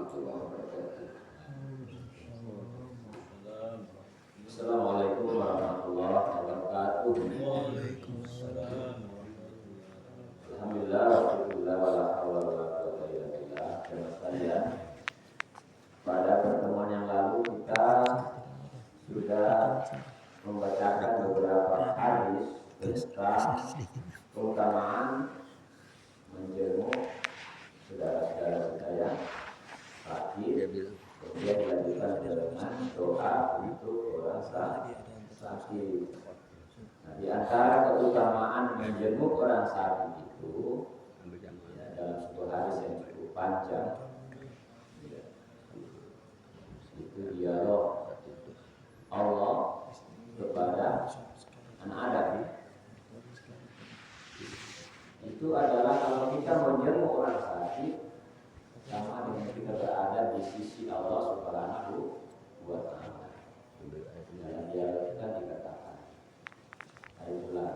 warahmatullahi wabarakatuh. Assalamualaikum warahmatullahi wabarakatuh. Alhamdulillah, syukurlah, wala haula wala quwwata illa billah. Jemaah sekalian, pada pertemuan yang lalu kita sudah membacakan beberapa hadis tentang keutamaan menjenguk saudara-saudara kita yang sakit, kemudian dilanjutkan dengan doa untuk orang sakit. Nah, di antara keutamaan menjenguk orang sakit itu ya, dalam sebuah hadis yang cukup panjang ya, itu dialog Allah kepada anak Adam. Itu adalah kalau kita menjenguk orang sakit sama dengan kita berada di sisi Allah Subhanahu wa Ta'ala. Dalam dialog kita dikatakan, ayolah,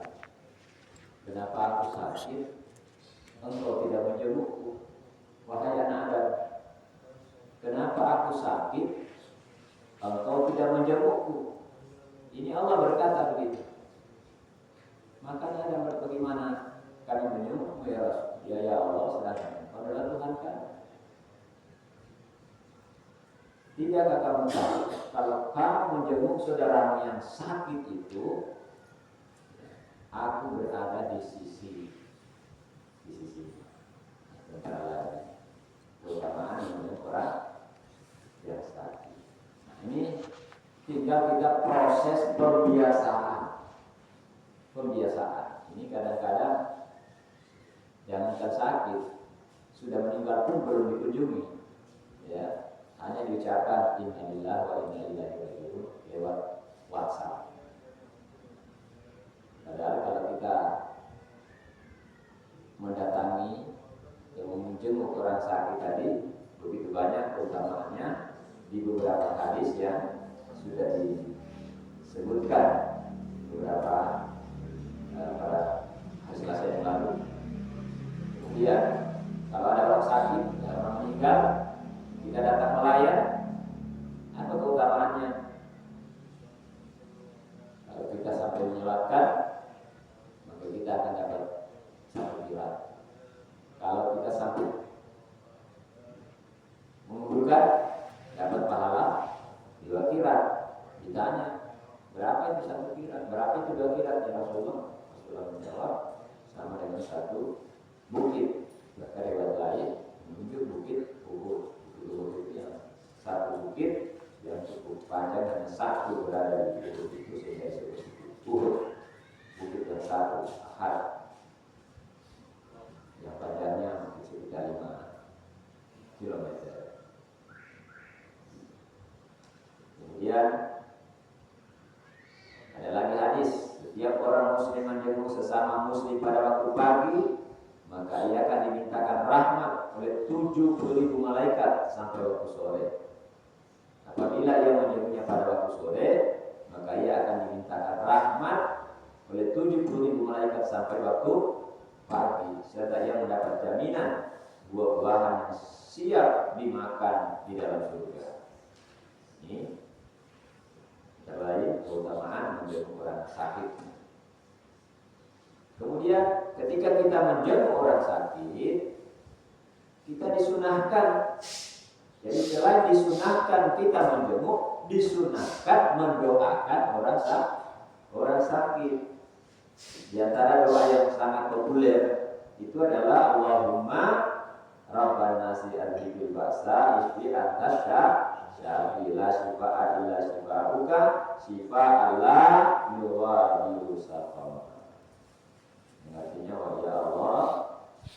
kenapa aku sakit, engkau tidak menjengukku, wahai anak Adam? Kenapa aku sakit, engkau tidak menjengukku? Ini Allah berkata begitu. Makanya Adam bagaimana kami menjengukmu ya Rasul? Ya Allah, sedangkan engkau adalah Tuhan kami. Tidakkah kamu tahu kalau kamu menjenguk saudaramu yang sakit itu, aku berada di sisi antara lain keutamaan menjenguk orang yang sakit. Nah, ini tinggal kita proses pembiasaan. Ini kadang-kadang jangankan sakit, sudah meninggal pun belum dikunjungi, ya. Hanya diucapkan innalillahi wa inna ilaihi raji'un lewat WhatsApp. Padahal kalau kita mendatangi yang menjenguk orang sakit tadi, begitu banyak keutamaannya di beberapa hadis yang sudah disebutkan beberapa pada hadis yang lalu. Kemudian kalau ada orang sakit, ada orang meninggal, kita datang melayan, apa keutamaannya? Kalau kita sampai menyolatkan, maka kita akan dapat satu qirat. Kalau kita sampai menguburkan, dapat pahala 2 qirat. Ditanya, berapa itu 1 qirat? Berapa itu 2 qirat? Ya Rasulullah. Rasulullah menjawab, sama dengan 1 bukit. Bahkan riwayat lain menunjuk bukit Uhud. Itu yang 1 bukit yang cukup panjang dan 1 berada di Uhud itu, sehingga disebut Uhud. Bukit yang 1 Ahad, yang panjangnya mungkin sekitar 5 kilometer. Kemudian ada lagi hadis, setiap orang muslim menjenguk sesama muslim pada waktu pagi, maka ia akan dimintakan rahmat oleh 70.000 malaikat sampai waktu sore. Apabila ia menjenguknya pada waktu sore, maka ia akan dimintakan rahmat oleh 70.000 malaikat sampai waktu pagi, serta ia mendapat jaminan buah-buahan yang siap dimakan di dalam surga. Ini terbaik keutamaan menjenguk orang sakit. Kemudian ketika kita menjenguk orang sakit, kita disunahkan. Jadi selain disunahkan kita menjenguk, disunahkan mendoakan orang sakit. Di antara doa yang sangat populer itu adalah Allahumma Rabban nasi adhibil ba'sa isfi anta syafi la shifa'a illa shifa'uka shifa'an la yughadiru saqama. Artinya, ya Allah,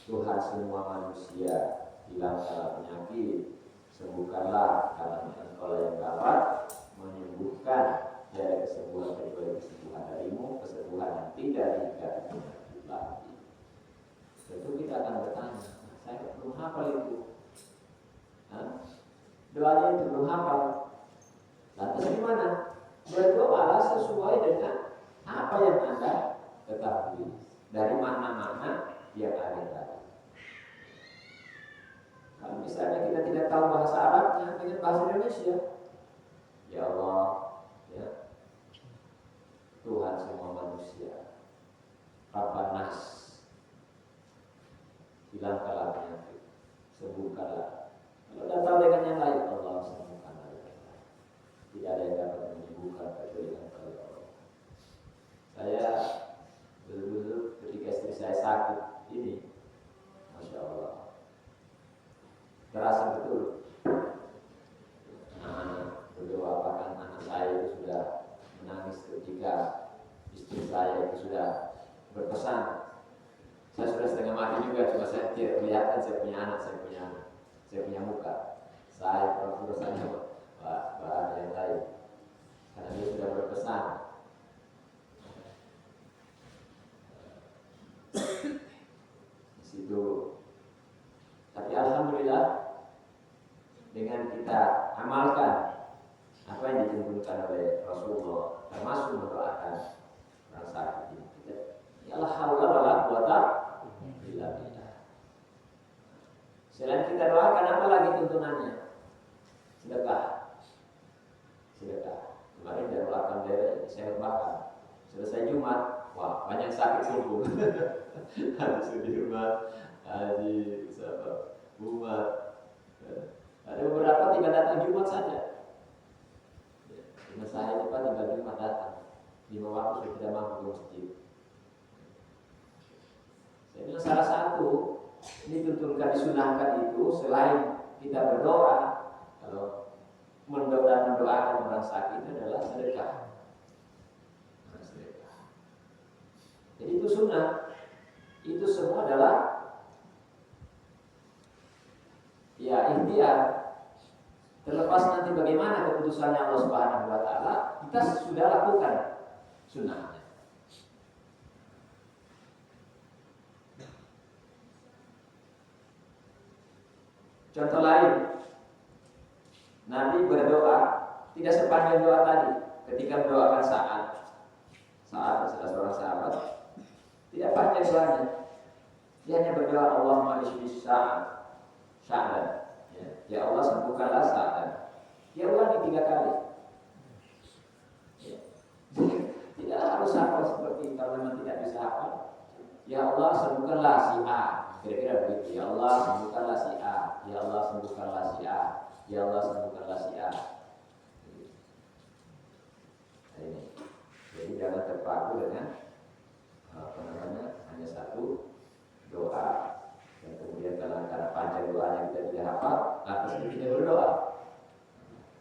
Tuhan semua manusia, hilangkanlah penyakit, sembuhkanlah karena Engkau yang dapat menyembuhkan, tiada kesembuhan kecuali kesembuhan darimu, kesembuhan yang tidak diingkari penyakit lagi. Tentu kita akan bertanya, saya belum hafal itu. Doanya itu belum hafal. Lantas gimana? Berdoalah sesuai dengan apa yang Anda ketahui dari makna-makna yang ada tadi. Kalau misalnya kita tidak tahu bahasa Arabnya dengan bahasa Indonesia. Ya Allah, ya Tuhan semua manusia, Rabbana Nas, hilangkanlah penyakit, sembuhkanlah. Kalau tidak tahu dengan yang lain, Allah sembuhkanlah. Tidak ada yang dapat menyembuhkan kecuali dengan Allah. Saya dulu ketika istri saya sakit ini, Masya Allah, terasa betul. Berdoa bahkan anak saya itu sudah menangis ketika istri saya itu sudah berpesan. Saya sudah setengah mati juga, cuma saya tidak kelihatan saya punya anak, saya punya muka. Saya pura-pura saja, ada yang lain. Karena dia sudah berpesan. Di situ. Tapi alhamdulillah dengan kita amalkan apa yang dituntunkan oleh Rasulullah, termasuk mendoakan orang sakit ini. Ya la haula wala quwata illa billah. Selain kita doakan, apa lagi tuntunannya? Sedekah. Kemarin dia doakan dari saya bakar. Selesai Jumat, wah banyak sakit kumpul. Habis di rumah, haji, sahabat, umat. Ada beberapa tidak datang Jumat saja. Cuma saya cepat tinggal Jumat datang. 5 waktu sudah tidak mampu ke masjid. Saya bilang salah satu dituntunkan, disunahkan itu selain kita berdoa, kalau mendoakan orang sakit itu adalah sedekah. Sedekah. Jadi itu sunnah. Itu semua adalah ya ikhtiar. Terlepas nanti bagaimana keputusannya Allah Subhanahu wa taala, kita sudah lakukan sunnahnya. Contoh lain, Nabi berdoa tidak sepanjang doa tadi. Ketika mendoakan saat salah seorang sahabat, tidak panjang doanya. Dia hanya berdoa Allahumma ishfi Sa'dan. Ya Allah sembuhkanlah Sa'dan. Dia ulangi 3 kali. Ya. Tidak harus hafal seperti kalau memang tidak bisa hafal. Ya Allah sembuhkanlah si A. Kira-kira begitu. Ya Allah sembuhkanlah si A. Ya Allah sembuhkanlah si A. Ya Allah sembuhkanlah si A. Ini. Jadi jangan terpaku dengan hanya satu doa. Dan kemudian kalau antara panjang doanya kita tidak hafal, lantas kita berdoa.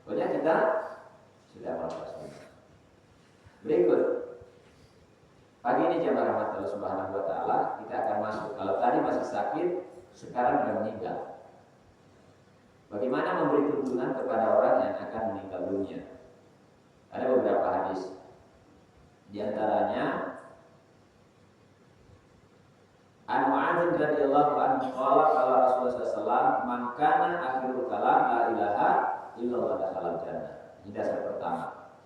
Pokoknya kita sudah melakukan. Berikut. Pagi ini jamaah rahmat Allah Subhanahu wa taala, kita akan masuk. Kalau tadi masih sakit, sekarang sudah meninggal. Bagaimana memberi tuntunan kepada orang yang akan meninggal dunia? Ada beberapa hadis. Di antaranya An Mu'adz radhiyallahu anhu qala qala Rasulullah sallallahu alaihi wasallam, "Man kana akhirul kalam la ilaha illallah dakhala jannah." Ini dasar pertama.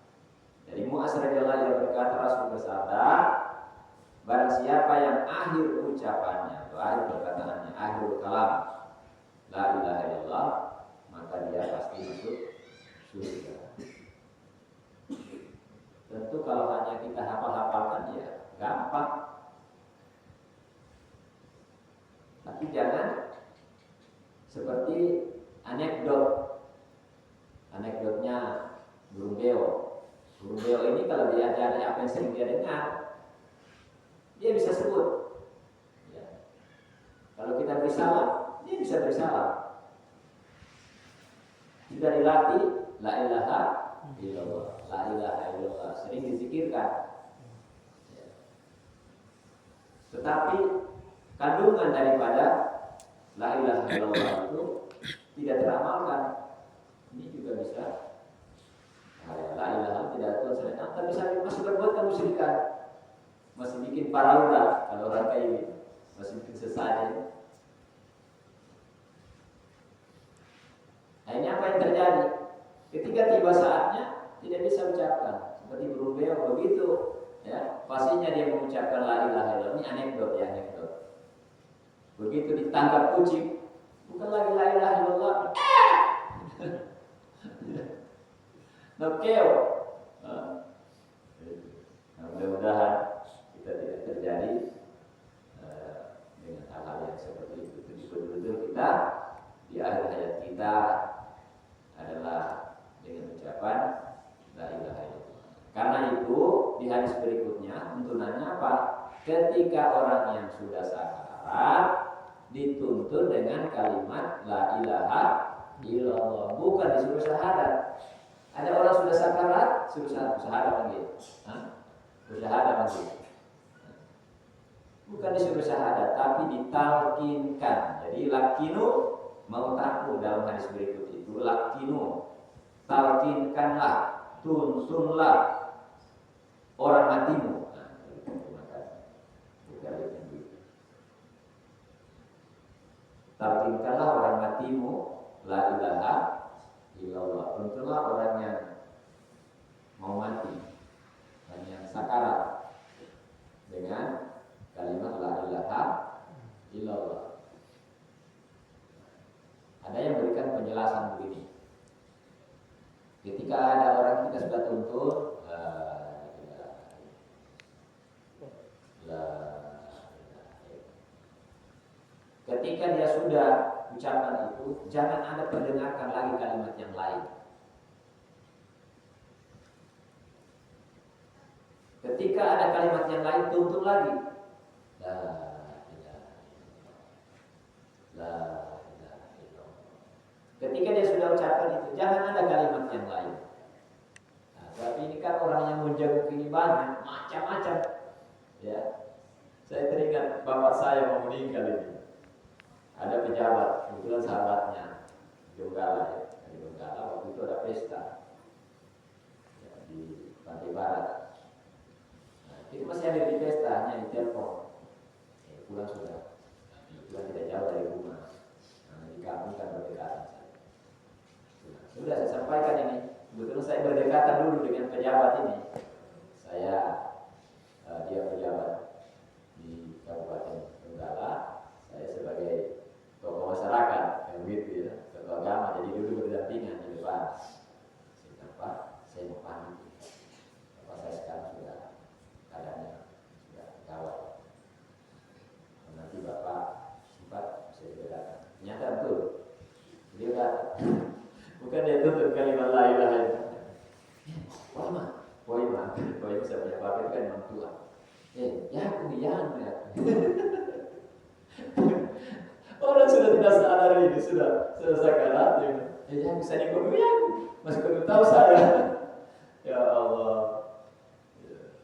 Dari Mu'adz radhiyallahu anhu berkata, Rasul bersabda, barang siapa yang akhir ucapannya atau akhir perkataannya akhirul kalam la ilaha illallah, maka dia pasti masuk surga. Tentu kalau hanya kita hafal-hafalkan ya gampang. Tapi jangan seperti anekdotnya burung beo. Burung beo ini kalau diajari apa yang sering dia dengar, dia bisa sebut. Ya. Kalau kita beri salam, dia bisa beri salam. Jika dilatih, la ilaha illallah, la ilaha illallah, sering dizikirkan. Ya. Tetapi kandungan daripada la ilaha illallah itu tidak teramalkan. Ini juga bisa. La ilaha tidak ada Tuhan selain Allah, tapi masih berbuat kemusyrikan, masih bikin parauda kalau orang kayak ini, masih bikin sesajen. Nah ini apa yang terjadi? Ketika tiba saatnya tidak bisa ucapkan, seperti burung beo begitu, ya pastinya dia mengucapkan la ilaha illallah. Ini anekdot ya, anekdot. Begitu ditangkap kucing, bukan lagi la ilaha illallah, Nokeo. Nah, mudah-mudahan kita tidak terjadi dengan hal-hal yang seperti itu. Jadi betul-betul kita di akhir hayat kita adalah dengan ucapan la ilaha illallah. Karena itu di hadis berikutnya tuntunannya apa? Ketika orang yang sudah sakarat dituntun dengan kalimat la ilaha illallah, bukan disuruh syahadat. Ada orang sudah sakarat suruh syahadat lagi. Syahadat lagi. Bukan disuruh syahadat tapi ditalkinkan. Jadi lakinu mau tahu dalam hadis berikut itu lakinu, talkinkanlah, tuntunlah orang matimu. Talkinkanlah orang matimu la ilaha illallah. Tuntunlah orang yang mau mati, orang yang sakarat dengan kalimat la ilaha illallah. Ada yang berikan penjelasan begini. Ketika ada orang kita sudah tuntun ketika dia sudah ucapan itu, jangan ada pendengarkan lagi kalimat yang lain. Ketika ada kalimat yang lain, tuntun lagi. Ketika dia sudah ucapkan itu, jangan ada kalimat yang lain. Nah, tapi ini kan orang yang menjaga ini banyak, macam-macam. Ya, saya teringat bapak saya mau meninggal ini. Ada pejabat, kebetulan sahabatnya, Donggala ya, di Donggala waktu itu ada pesta ya, di Pantai Barat. Nah, itu masih ada di pesta, hanya di telepon. Pulang sudah, pulang tidak jauh dari rumah. Nah, di kampung kan berdekatan. Sudah saya sampaikan ini. Kebetulan saya berdekatan dulu dengan pejabat ini. Saya dia pejabat di Kabupaten Donggala. Saya sebagai tokoh masyarakat, yang begitu ya, tokoh agama. Jadi dulu berdampingan di depan. Saya mau pamit. Bapak saya sekarang sudah keadaannya sudah gawat. Nanti bapak sempat saya juga datang. Ternyata betul. Beliau datang. Bukan dia tutup kalimat la ilaha illallah. Poima saya punya bapak itu kan memang tua. Ya. Orang sudah tidak sadar ini, sudah sakarat. Ya bisa dikomik ya, masih kudu tahu saya. Ya Allah.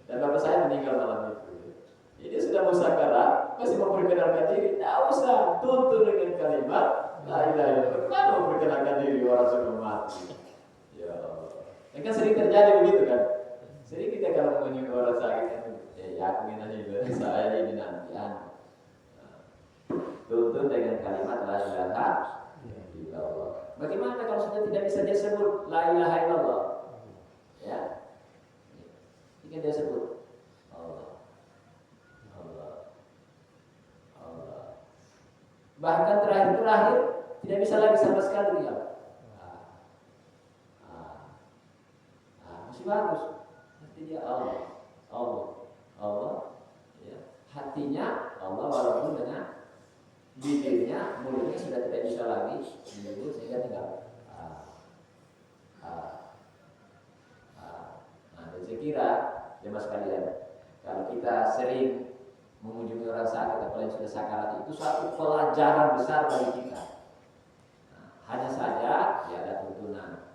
Dan bapak saya meninggal malam itu. Jadi sudah mau sakarat, masih mau perkenalkan diri. Tidak usah tuntun dengan kalimat la ilaha illallah. Kenapa memperkenalkan diri orang sudah mati? Ya Allah. Ini kan sering terjadi begitu kan? Sering kita kalau menyukai orang sakit kan, yakin aja saya ini nanti. Tuntun dengan kalimat la ilaha illallah. Bagaimana kalau sudah tidak bisa dia sebut la ilaha illallah? Ya. Ini dia sebut Allah. Bahkan terakhir tidak bisa lagi sama sekali dia. Masih bagus. Hati dia Allah. Ya. Hatinya Allah walaupun dengan bibirnya, mulutnya sudah tidak bisa lagi menyebut sehingga tinggal. Dan saya kira jemaah sekalian, kalau kita sering mengunjungi orang sakit, apalagi sudah sakarat, itu suatu pelajaran besar bagi kita. Hanya saja ya ada tuntunan.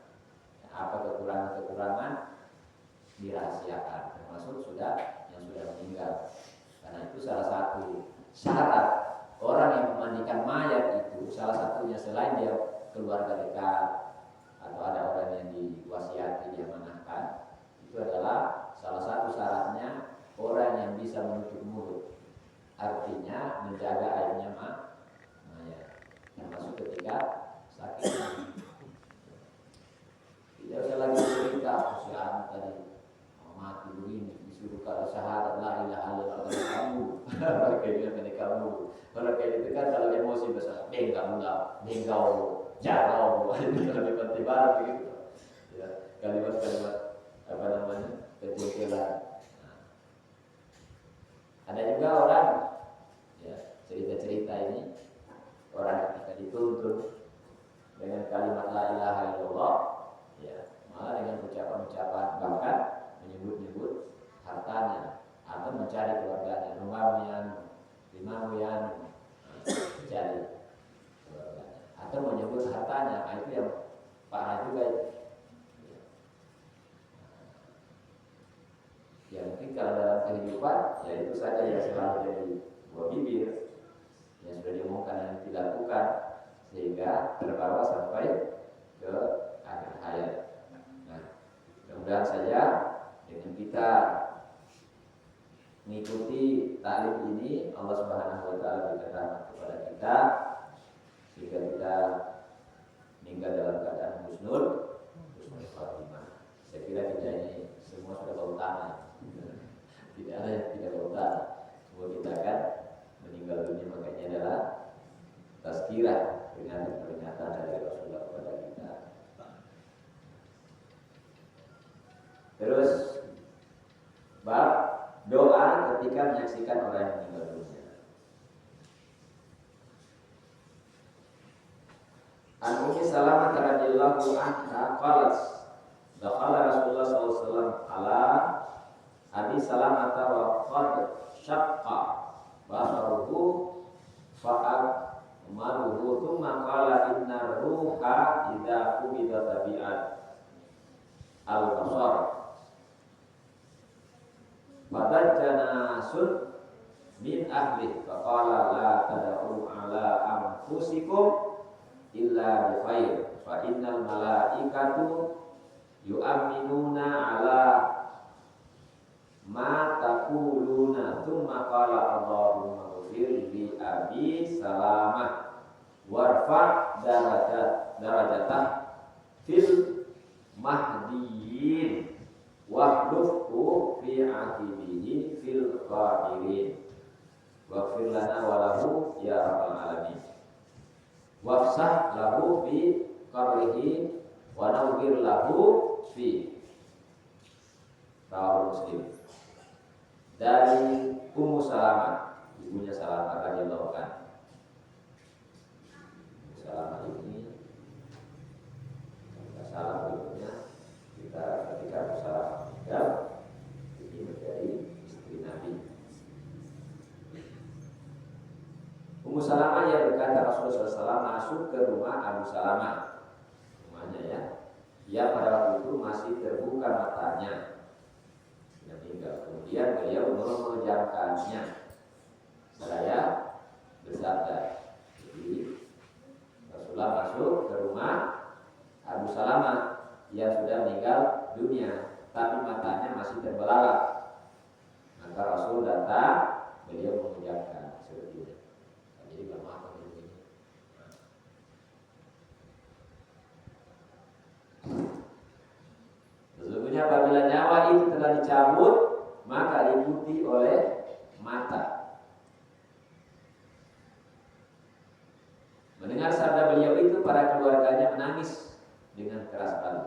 Apa kekurangan dirahasiakan, termasuk yang sudah meninggal. Karena itu salah satu syarat orang yang memandikan mayat itu, salah satunya selain dia keluarga dekat atau ada orang yang diwasiati diamanahkan, itu adalah salah satu syaratnya orang yang bisa menutup mulut. Artinya menjaga airnya mayat, termasuk ketika sakit. Tidak usah lagi cerita usia tadi mati begini disuruh kalau syahadat la ilaha illallah kamu bagaimana kamu kalau kayak itu kan kalau emosi besar bengkau jarau itu lebih penting banget begitu ya, kalimat-kalimat apa namanya kejengkelan. Nah, ada juga orang ya cerita-cerita ini orang ketika dituntut dengan kalimat la ilaha illallah ya malah dengan ucapan-ucapan bahkan menyebut-nyebut hartanya atau mencari keluarganya rumahnya limamuyan mencari keluarganya atau menyebut hartanya. Nah, itu yang parah juga itu. Ya mungkin kalau dalam kehidupan ya itu saja yang selalu jadi buah bibir yang sudah diomongkan dan dilakukan sehingga terbawa sampai ke akhir hayat. Nah, mudah-mudahan saja dengan kita mengikuti taklim ini Allah Subhanahu wa taala berikan rahmat kepada kita sehingga kita meninggal dalam keadaan husnul khatimah. Saya kira kita ini semua sudah bau tanah. Tidak ada yang tidak bau tanah. Semua kita akan meninggal dunia, makanya adalah tazkirah dengan peringatan dari Rasulullah kepada kita. Terus bab doa ketika menyaksikan orang yang meninggal dunia. An Ummi Salamah radhiyallahu anha qalat dakhala Rasulullah sallallahu alaihi wasallam ala Abi Salamah wa qad syaqqa basaruhu fa'ad maruhu thumma qala inna ruha idza qubida tabi'at al-basar fadajjana sun min ahli faqala la tad'u ala anfusikum illa bi khair fa innal malaikatu yu'minuna ala ma taquluna thumma qala Allahumma ighfir li abi Salamah warfa darajatah fil mahdiyin wahdufhu fi aqibihi fil qadirin waghfir lana wa lahu ya rabbal alamin wafsah lahu fi qabrihi wa nawwir lahu fi rawahu Muslim. Dari Ummu Salamah, ibunya Salamah radhiyallahu anha. Salamah ini salam ibunya kita ketika Salamah meninggal ini menjadi istri Nabi. Ummu Salamah yang berkata Rasulullah SAW masuk ke rumah Abu Salamah, rumahnya ya. Ia pada waktu itu masih terbuka matanya. Meninggal. Kemudian beliau memejamkannya. Saya bersabda. Jadi Rasulullah masuk ke rumah Abu Salamah yang sudah meninggal dunia, tapi matanya masih terbelalak. Maka Rasul datang, beliau memejamkan seperti itu. Jadi bermakna begini. Sesungguhnya apabila nyawa itu telah dicabut, maka diikuti oleh mata. Mendengar sabda beliau itu, para keluarganya menangis dengan keras sekali.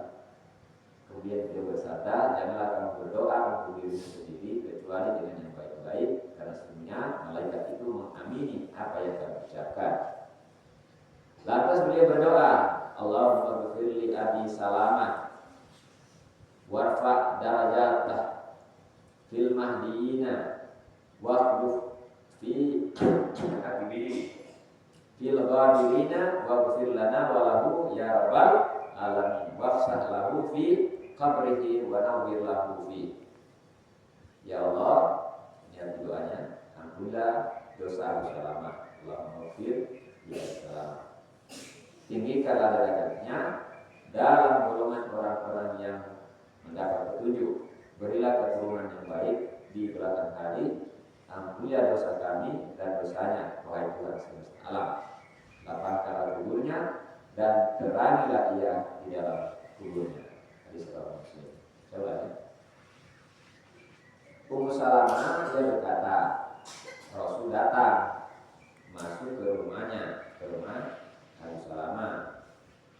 Kemudian beliau bersabda, janganlah kamu berdoa untuk dirimu sendiri kecuali dengan yang baik-baik, karena sesungguhnya malaikat itu mengamini apa yang kamu ucapkan. Lantas beliau berdoa, Allahumma ighfir li abi Salamah warfa darajatah fil mahdiyina waqduf fi akbiri fil ghadirina waghfir lana wa lahu ya rabbal alamin wafsah lahu fi qabrihi wa nawwir lahu fi. Ya Allah, ini doanya, ampunilah dosa Abu Salamah, Allahumma ighfir li abi Salamah, tinggikanlah derajatnya dalam golongan orang-orang yang mendapat petunjuk, berilah keturunan yang baik di belakang hari, ampunilah dosa kami dan dosanya, wahai Tuhan semesta alam, lapangkanlah kuburnya dan terangilah ia di dalam kuburnya. Hadis riwayat Muslim. Coba ya. Ummu Salamah dia berkata, Rasul datang masuk ke rumahnya, ke rumah Abu Salamah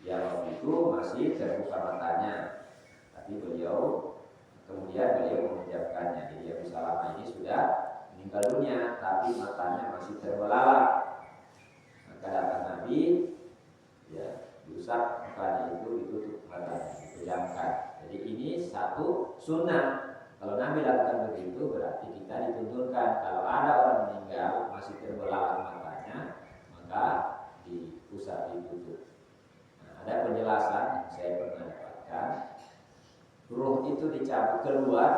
yang waktu itu masih terbuka matanya, tapi kemudian beliau mengucapkannya. Jadi Abu Salamah ini sudah meninggal dunia, tapi matanya masih terbelalak. Maka datang Nabi, ya, diusap mukanya itu, ditutup matanya, dipejamkan. Jadi ini satu sunnah. Kalau Nabi lakukan begitu, berarti kita dituntunkan kalau ada orang meninggal masih terbelalak matanya, maka diusap, ditutup. Nah, ada penjelasan yang saya pernah dapatkan. Ruh itu dicabut keluar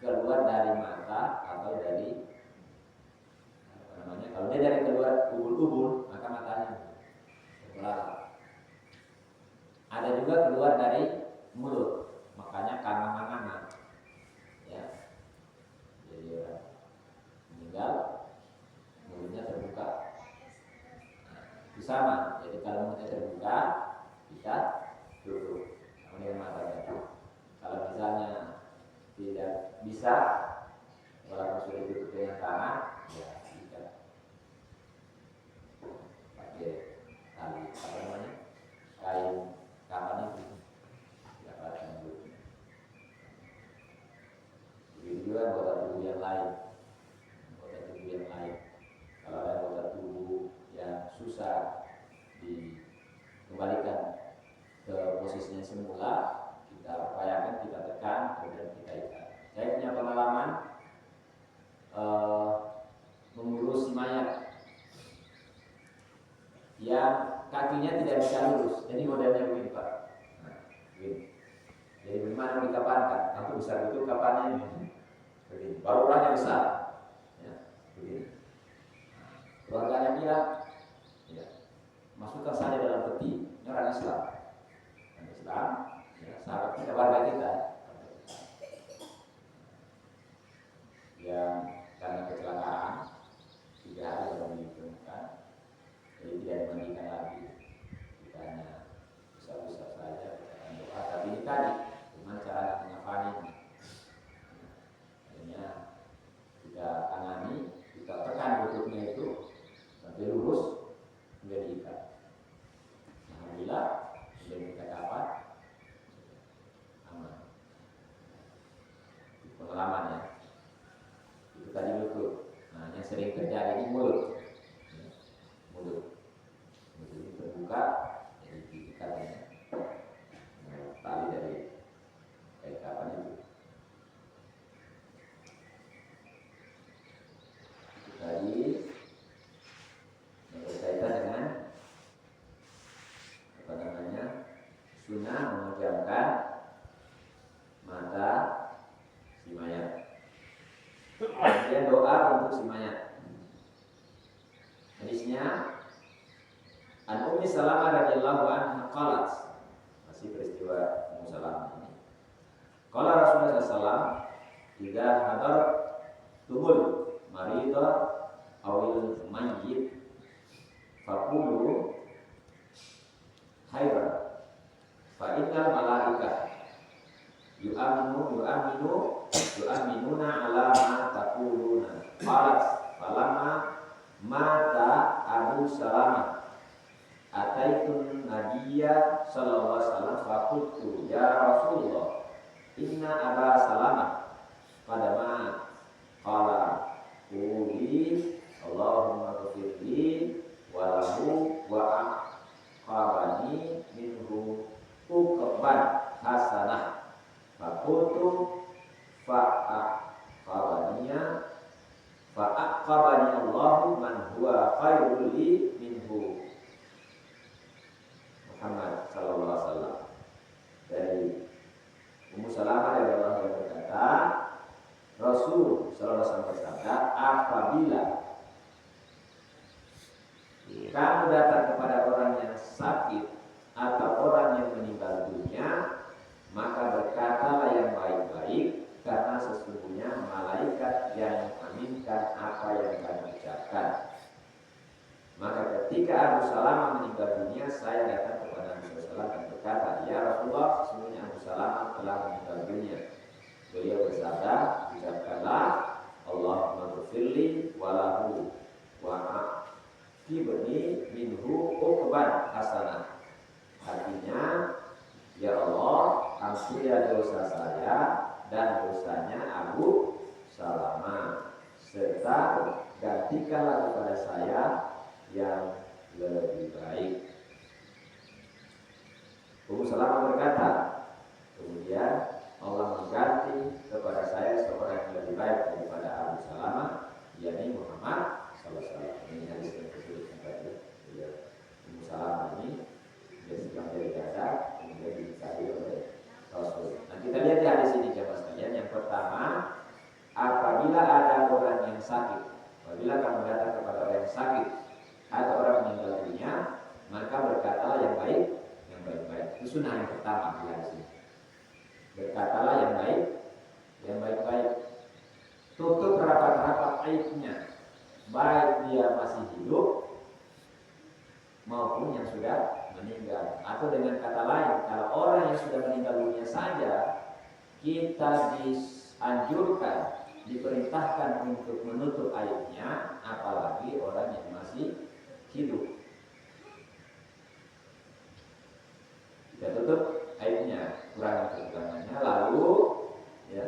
dari mata atau dari kalau dia dari keluar ubul-ubul, maka matanya terbelalak. Ada juga keluar dari mulut, makanya kangen-kangen. Ya, jadi orang meninggal mulutnya terbuka. Nah, itu sama. Jadi kalau mulutnya terbuka, kita tutup. Kemudian matanya. Kalau misalnya tidak bisa, walaupun sudah ditutup dengan tangan, ya kita pakai tali kain kapan itu tidak pakai dulu. Begitu juga anggota tubuh yang lain. Kalau ada anggota tubuh yang susah dikembalikan ke posisinya semula, kita upayakan, kita tekan, kemudian kita ikat. Saya punya pengalaman mengurus mayat yang kakinya tidak bisa lurus. Jadi modelnya begini, Pak. Nah, begini. Jadi bagaimana dikapankan? Aku besar itu kapannya ini. Begini. Baru orangnya besar. Ya, begini. Keluarganya bilang, ya, masukkan saja dalam peti. Ini orang Islam. Orang Islam, ya, sahabat kita, warga kita. Yang karena kecelakaan 3 hari baru ditemukan, jadi tidak dimandikan lagi. Kita hanya bisa saja kita doa. Tapi ini tadi, gimana cara mengafani? Akhirnya kita tangani, kita tekan lututnya itu sampai lurus, kemudian diikat. Alhamdulillah, kemudian kita kapan? Aman. Pengalaman ya. Itu tadi lutut. Nah, yang sering terjadi ini mulut ini terbuka, jadi diikatnya tali dari kayak kapan itu. Itu tadi berkaitan dengan sunnah memejamkan mata si mayat. Kemudian doa untuk si mayat. Hadisnya An Ummi Salamah radhiyallahu anha qalat, masih peristiwa Ummu Salamah ini. Qala Rasulullah sallallahu idza hadar tumul marida awil mayyit faqulu hayra fa innal malaika yu'minuna ala ma taquluna. Qalat falamma mata Abu Salamah ataitun Nabiyya sallallahu alaihi wasallam faqultu ya Rasulullah inna Aba Salamah qadama qala quli Allahumma ghfirli wa lahu wa aqabani minhu uqban hasanah faqultu fa'aqabani Allahu man huwa khairul li minhu. Muhammad sallallahu alaihi wasallam. Dari Ummu Salamah dari Allah yang berkata, Rasul sallallahu alaihi wasallam berkata, apabila kamu datang kepada orang yang sakit atau orang yang meninggal dunia, maka berkatalah yang baik-baik, karena sesungguhnya malaikat yang mengaminkan apa yang kamu ucapkan. Maka ketika Abu Salamah meninggal dunia, saya datang kepada Abu Salamah dan berkata, ya Rasulullah, sesungguhnya Abu Salamah telah meninggal dunia. Beliau bersabda, ucapkanlah Allahumma ghfirli walahu wa aqibni minhu uqban hasanah. Artinya, ampunilah dosa saya dan dosanya Abu Salamah, serta gantikanlah kepada saya yang lebih baik. Ummu Salamah berkata, kemudian Allah mengganti kepada saya seorang yang lebih baik daripada Abu Salamah, yakni Muhammad sallallahu alaihi wasallam. Ini hadis yang disebutkan tadi. Ummu Salamah ini dia sedang berjasa, kemudian dinikahi oleh Rasul. Nah, kita lihat di hadis ini jemaah sekalian. Yang pertama, apabila ada orang yang sakit, apabila kamu datang kepada orang yang sakit atau orang meninggal dunia, maka berkatalah yang baik, yang baik-baik. Itu sunnah yang pertama di hadis ini. Berkatalah yang baik, yang baik-baik. Tutup rapat-rapat aibnya, baik dia masih hidup maupun yang sudah meninggal. Atau dengan kata lain, kalau orang yang sudah meninggal dunia saja, kita dianjurkan, diperintahkan untuk menutup aibnya, apalagi orang yang masih hidup. Kita tutup aibnya, kekurangannya. Lalu ya,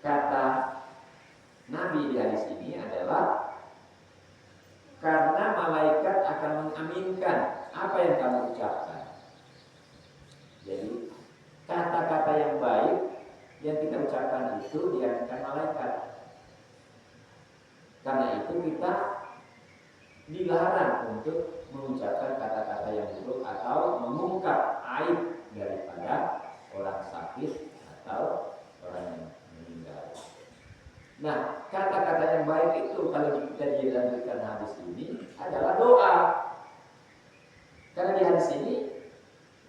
kata Nabi di hadis ini adalah karena malaikat akan mengaminkan apa yang kamu ucapkan. Jadi kata-kata yang baik yang kita ucapkan itu diaminkan malaikat. Karena itu kita dilarang untuk mengucapkan kata-kata yang buruk atau mengungkap aib daripada orang sakit atau orang yang meninggal. Nah, kata-kata yang baik itu kalau kita dilanjutkan hadis ini adalah doa. Karena di hadis ini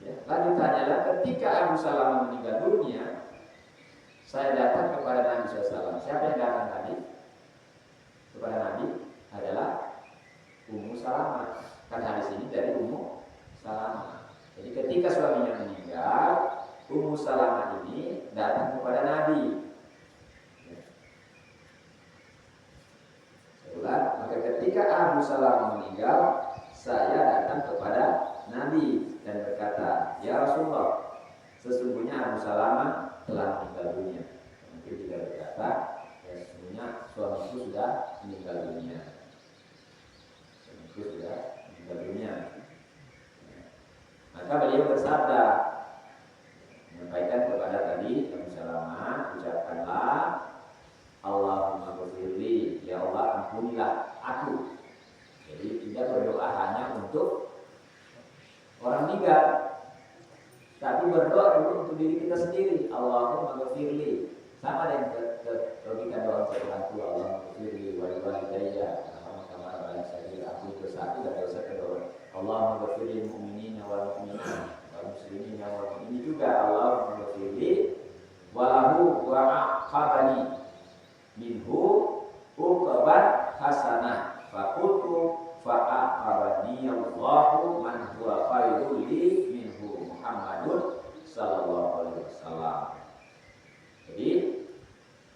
ya, lanjutannya adalah ketika Abu Salamah meninggal dunia, saya datang kepada Nabi SAW. Siapa yang datang tadi? Kepada Nabi adalah Ummu Salamah. Kan hadis ini dari Ummu Salamah. Jadi ketika suaminya meninggal, Ummu Salamah ini datang kepada Nabi. Maka ketika Abu Salamah meninggal, saya datang kepada Nabi dan berkata, ya Rasulullah, sesungguhnya Abu Salamah telah meninggal dunia. Mungkin juga berkata, ya sesungguhnya suamiku sudah meninggal dunia. Suamiku sudah meninggal dunia. Maka beliau bersabda, menyampaikan kepada tadi Abu Salamah, ucapkanlah Allahumma ghfirli, ya Allah ampunilah aku. Jadi tidak berdoa hanya untuk orang meninggal, tapi berdoa dulu untuk diri kita sendiri. Allahumma ghfirli, sama dengan kita doa untuk orang tua. Allahumma ghfirli wa liwalidayya, kama rabbayani aku dosaku dan dosa kedua. Allahumma ghfirli mu'minina wal mu'minat wal muslimina wal mu'minin juga. Allahumma ghfirli walahu wa aqabani minhu uqabat hasanah fakultu fa'aqabani Allahu man huwa khairul li minhu Muhammadun sallallahu alaihi wasallam. Jadi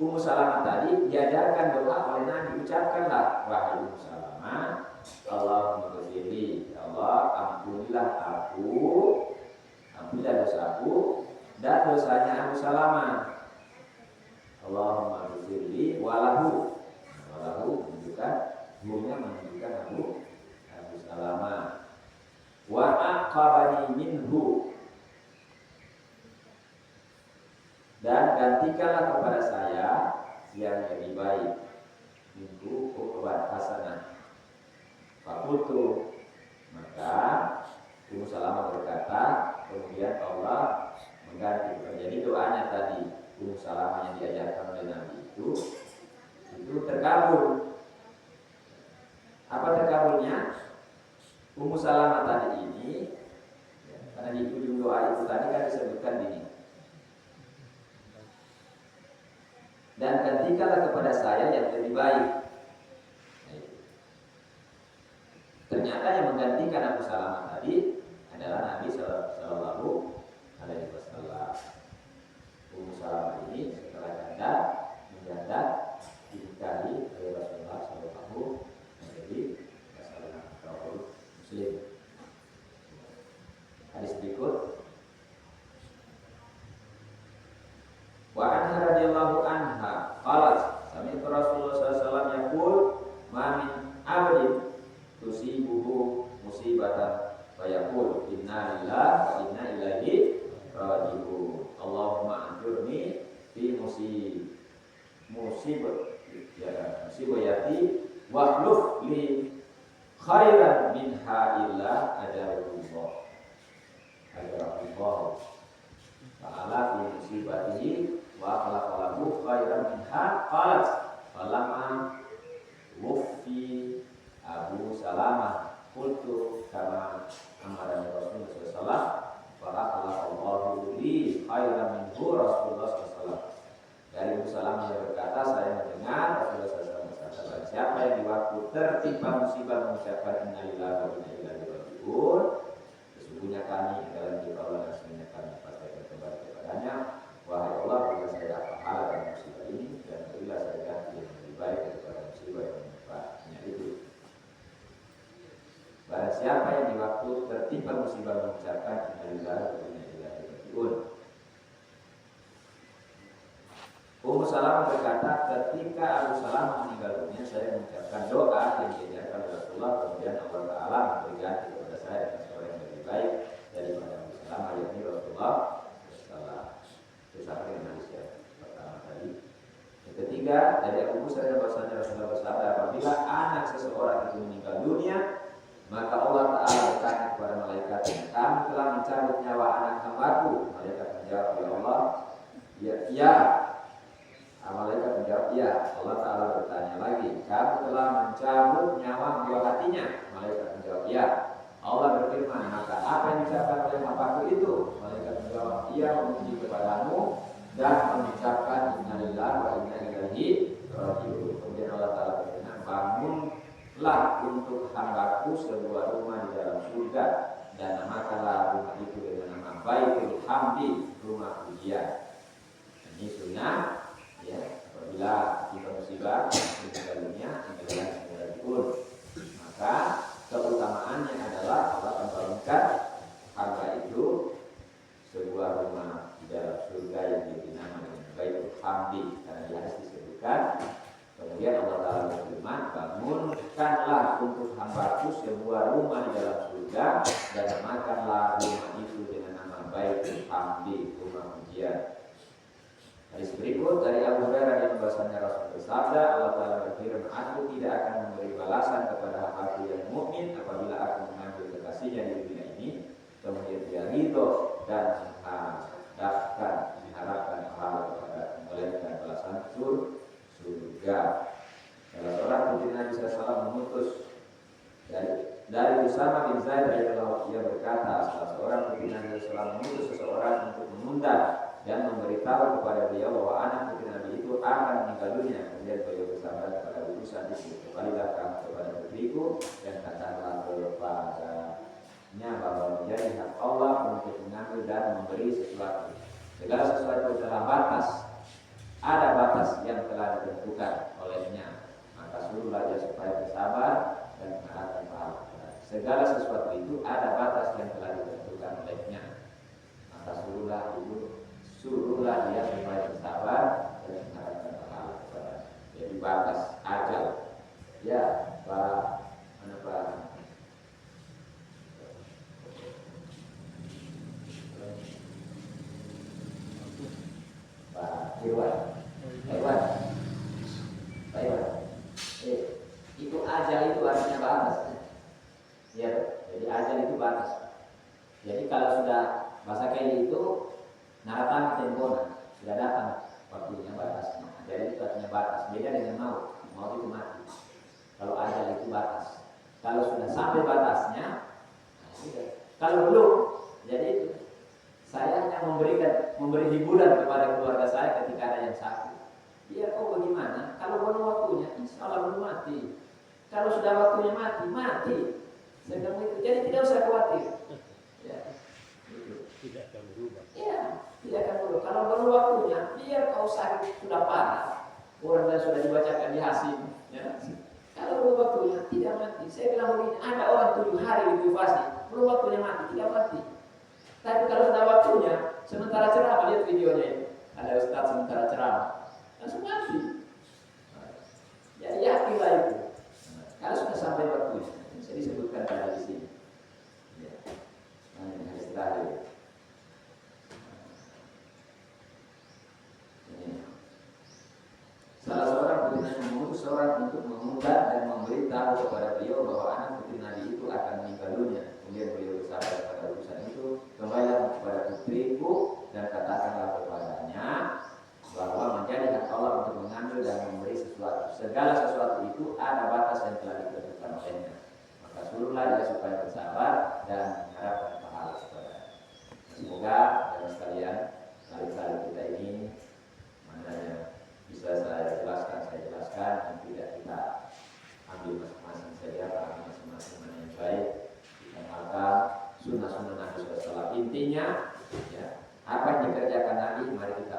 Ummu Salamah tadi diajarkan doa oleh Nabi, ucapkanlah wahai Ummu Salamah, Allahumma ghfirli, ya Allah ampunilah aku, ampunilah dosaku dan dosanya Ummu Salamah. Allahumma ghfirli walahu. Walahu menunjukkan hukumnya menunjukkan Abu Salamah. Wa aqabani minhu, dan gantikanlah kepada saya yang lebih baik. Minhu uqbat hasanah. Fakultu, maka Ummu Salamah berkata, kemudian Allah mengganti. Jadi doanya tadi Ummu Salamah yang diajarkan oleh Nabi itu terkabul. Apa terkabulnya? Ummu Salamah tadi ini, ya, karena di ujung doa itu tadi kan disebutkan ini. Dan gantikanlah kepada saya yang lebih baik. Ternyata yang menggantikan Ummu Salamah tadi adalah Nabi Sallallahu Alaihi Wasallam. Ummu Salamah ini setelah janda menjanda dinikahi oleh Rasulullah Sallallahu Alaihi Wasallam. Muslim. Hadis berikut Allah ta'ala fi musibatihi wa khalaqalahu khairan minha qalat falamma wuffi Abu Salamah qultu kama amara Rasulullah sallallahu alaihi wasallam fa khalaqallahu li khairan minhu Rasulullah sallallahu alaihi wasallam. Dari Abu Salamah yang berkata, saya mendengar Rasulullah sallallahu alaihi wasallam, siapa yang di waktu tertimpa musibah mengucapkan innalillahi wa inna ilaihi raji'un, sesungguhnya kami adalah milik Allah dan sesungguhnya kami pasti akan kembali kepadanya. Wahai Allah, berilah saya pahala dari musibah ini dan berilah saya ganti yang lebih baik daripada musibah yang menimpanya itu. Barang siapa yang di waktu tertimpa musibah mengucapkan innalillahi wa inna ilaihi raji'un. Ummu Salamah berkata, ketika Abu Salamah meninggal dunia, saya mengucapkan doa yang diajarkan oleh Rasulullah, kemudian Allah Ta'ala memberikan kepada saya seorang yang lebih baik daripada Abu Salamah, yakni Rasulullah SAW. Itu sama dengan hadis yang pertama tadi. Yang ketiga, dari Abu Musa bahwasanya Rasulullah bersabda, apabila anak seseorang itu meninggal dunia, maka Allah Ta'ala berkata kepada malaikat, kamu telah mencabut nyawa anak hambaku. Malaikat menjawab, ya Allah, ya. Malaikat menjawab, ya. Allah Ta'ala bertanya lagi, kamu telah mencabut nyawa buah hatinya. Malaikat menjawab, ya. Allah berfirman, maka apa yang diucapkan oleh hambaku itu? Malaikat menjawab, ia memuji kepadamu dan mengucapkan innalillahi wa inna ilaihi raji'un. Kemudian Allah Ta'ala berfirman, bangunlah untuk hambaku sebuah rumah di dalam surga dan namakanlah rumah itu dengan nama Baitul Hamdi, rumah pujian. Ini sunnah. Ya, apabila kita musibah meninggal dunia, inilah yang maka keutamaannya adalah Allah akan bangunkan harga itu sebuah rumah di dalam surga yang diberi nama dengan Baitul Hamdi, karena di hadis disebutkan. Kemudian Allah Ta'ala berfirman, bangunkanlah untuk hambaku sebuah rumah di dalam surga dan namakanlah rumah itu dengan nama Baitul Hamdi, rumah pujian. Hadis berikut dari Abu Hurairah yang bahasanya Rasul bersabda, Allah Ta'ala berfirman, aku tidak akan memberi balasan kepada hambaku yang mukmin apabila aku mengambil kekasihnya di dunia ini, kemudian dia ridho dan mengharapkan pahala kepada melainkan balasan surga. Salah seorang putri Nabi SAW mengutus dari Usama bin Zaid radhiyallahu anhu, ia berkata, salah seorang putri Nabi SAW mengutus seseorang untuk mengundang dan memberitahu kepada beliau bahwa anak putri Nabi itu akan meninggal dunia. Kemudian beliau bersabda kepada utusan itu, kembalilah kamu kepada putriku dan katakanlah kepadanya bahwa menjadi hak Allah untuk mengambil dan memberi sesuatu. Segala sesuatu dalam batas, ada batas yang telah ditentukan olehnya. Maka suruhlah dia supaya bersabar dan mengharapkan pahala. Segala sesuatu itu ada batas yang telah ditentukan olehnya. Maka suruhlah dia supaya bersabar dan mengharapkan pahala kepada. Jadi batas ajal. Ya, Pak, mana Pak? Pak Irwan. Itu ajal itu artinya batas. Ya, jadi ajal itu batas. Jadi kalau sudah bahasa kayak itu naratan tempona, sudah datang waktunya batasnya. Jadi itu artinya batas. Beda dengan maut itu mati. Kalau ajal itu batas. Kalau sudah sampai batasnya, kalau belum, jadi itu. Saya hanya memberi hiburan kepada keluarga saya ketika ada yang sakit. Biar kau bagaimana? Kalau belum waktunya, insya Allah belum mati. Kalau sudah waktunya mati. Sedang itu. Jadi tidak usah khawatir. Ya, gitu. Tidak akan berubah. Iya, tidak akan berubah. Kalau belum waktunya, biar kau sakit sudah parah. Orang sudah dibacakan di Hasim. Ya. Kalau belum waktunya, tidak mati. Saya bilang begini, ada orang 7 hari di fase, belum waktunya mati, tidak mati. Tapi kalau sudah waktunya, sementara ceramah, lihat videonya itu. Ada ustaz sementara ceramah, langsung mati. Jadi yakinlah itu. Kalau sudah sampai waktunya, bisa disebutkan pada di sini. Ya. Nah, ini hadis terakhir. Salah seorang putri mengutus seorang untuk mengundang dan memberitahu kepada beliau bahwa anak putri Nabi itu akan meninggal dunia. Kemudian beliau bersabda kepada utusan itu, kembalilah kepada segala sesuatu itu ada batas yang telah ditentukan olehnya. Maka suruhlah dia supaya bersabar dan mengharapkan pahala kepada. Semoga dari sekalian kali-kali kita ini mana bisa saya jelaskan dan tidak kita ambil masing-masing saja, karena masing-masing mana yang baik kita makan sunnah-sunnah Nabi SAW. Intinya ya, apa yang dikerjakan Nabi mari kita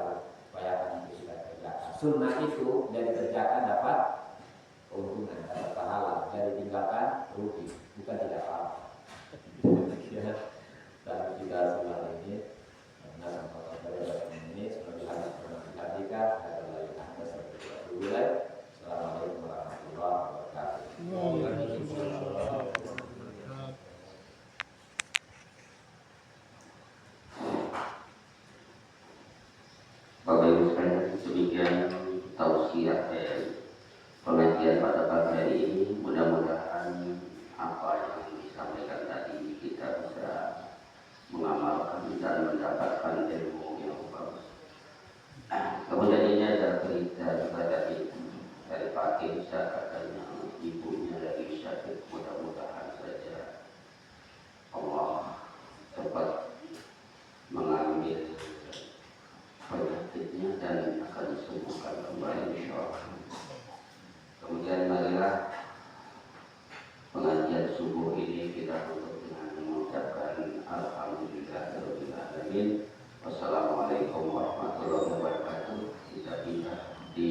upayakan itu kita kerjakan. Sunnah itu dari kerjakan dapat keuntungan, dapat pahala, dari tinggalkan rugi, bukan tidak apa-apa. Dan kita setelah ini karena sampai pada ini sebagai hadis pernah diperhatikan ada lagi anda seperti itu dulu. Assalamualaikum warahmatullahi wabarakatuh. Bapak Ibu sekalian, demikian tausiah pengajian pada pagi hari ini. Mudah-mudahan apa yang disampaikan tadi kita bisa mengamalkan dan mendapatkan ilmu yang bagus. Kemudian ini ada berita juga dari Pak Kimsa, katanya ibunya lagi sakit. Mudah-mudahan saja Allah cepat mengambil penyakitnya dan akan disembuhkan kembali insyaallah. Kemudian marilah pengajian subuh ini kita tutup dengan mengucapkan alhamdulillahirabbil alamin. Wassalamualaikum warahmatullahi wabarakatuh.